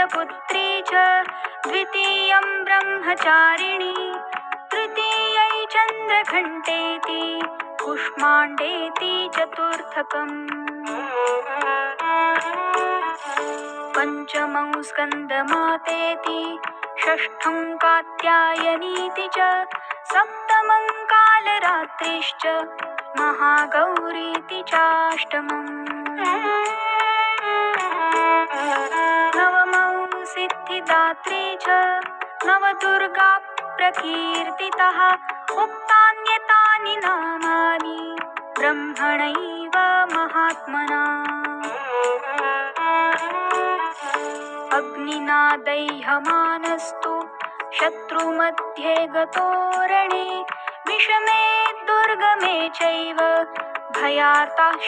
शैलपुत्री च द्वितीयं ब्रह्मचारिणी तृतीयै चन्द्रघण्टेति कुष्माण्डेति चतुर्थकम् पञ्चमं स्कन्दमातेति षष्ठं कात्यायनीति च सप्तमं कालरात्रिश्च महागौरीति चाष्टमम् नवमं सिद्धिदात्री च नवदुर्गा प्रकीर्तितः उक्तान्येतानि नामानि ब्रह्मणैव महात्मना अग्निना दह्यमानस्तु शत्रुमध्ये गतोरणे विषमे दुर्गमे चैव भयार्ताः